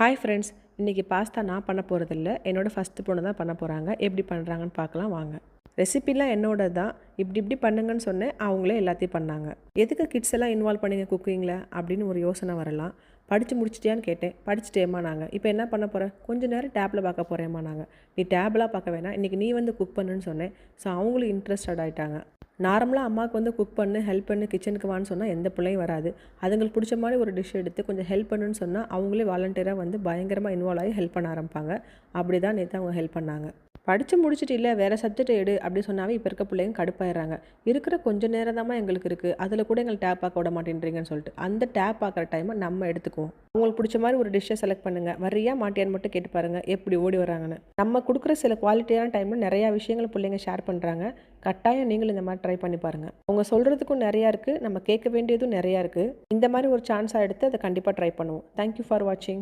Hi friends, இன்றைக்கி pasta நான் பண்ண போகிறதில்ல. என்னோடய ஃபஸ்ட்டு பொண்ணு தான் பண்ண போகிறாங்க. எப்படி பண்ணுறாங்கன்னு பார்க்கலாம் வாங்க. ரெசிபிலாம் என்னோட தான். இப்படி பண்ணுங்கன்னு சொன்னேன், அவங்களே எல்லாத்தையும் பண்ணாங்க. எதுக்கு கிட்ஸ் எல்லாம் இன்வால்வ் பண்ணிங்க குக்கிங்கில் அப்படின்னு ஒரு யோசனை வரலாம். படித்து முடிச்சிட்டியான்னு கேட்டேன். படிச்சுட்டேம்மா நாங்கள். இப்போ என்ன பண்ண போகிறேன்? கொஞ்சம் நேரம் டேப்பில் பார்க்க போகிறேம்மா நாங்கள். நீ டேப்லாம் பார்க்க வேணாம், இன்றைக்கி நீ வந்து குக் பண்ணுன்னு சொன்னேன். ஸோ அவங்களும் இன்ட்ரெஸ்டட் ஆகிட்டாங்க. நார்மலாக அம்மாவுக்கு வந்து குக் பண்ணு, ஹெல்ப் பண்ணு, கிச்சனுக்கு வான்னு சொன்னால் எந்த பிள்ளையும் வராது. அதுங்களுக்கு பிடிச்ச மாதிரி ஒரு டிஷ் எடுத்து கொஞ்சம் ஹெல்ப் பண்ணுன்னு சொன்னால் அவங்களே வாலண்டியராக வந்து பயங்கரமாக இன்வால்வ் ஆகி ஹெல்ப் பண்ண ஆரம்பிப்பாங்க. அப்படி தான் நேற்று அவங்க ஹெல்ப் பண்ணாங்க. படித்து முடிச்சுட்டு இல்லை வேறு சப்ஜெக்ட் எடு அப்படி சொன்னாவே இப்போ இருக்க பிள்ளைங்க கடுப்பாயிடுறாங்க. இருக்கிற கொஞ்சம் நேரம் தான் எங்களுக்கு இருக்குது, அதில் கூட எங்களை டேப் பார்க்க விட மாட்டேன்றீங்கன்னு சொல்லிட்டு அந்த டேப் பார்க்குற டைமை நம்ம எடுத்துக்குவோம். உங்களுக்கு பிடிச்ச மாதிரி ஒரு டிஷ்ஷை செலக்ட் பண்ணுங்கள். வரியா மாட்டியான்னு மட்டும் கேட்டு பாருங்கள் எப்படி ஓடி வராங்கன்னு. நம்ம கொடுக்குற சில குவாலிட்டியான டைமில் நிறையா விஷயங்கள் பிள்ளைங்க ஷேர் பண்ணுறாங்க. கட்டாயம் நீங்களும் இந்த மாதிரி ட்ரை பண்ணி பாருங்கள். அவங்க சொல்கிறதுக்கும் நிறையா இருக்குது, நம்ம கேட்க வேண்டியதும் நிறையா இருக்குது. இந்த மாதிரி ஒரு சான்ஸாக எடுத்து அதை கண்டிப்பாக ட்ரை பண்ணுவோம். தேங்க்யூ ஃபார் வாட்சிங்.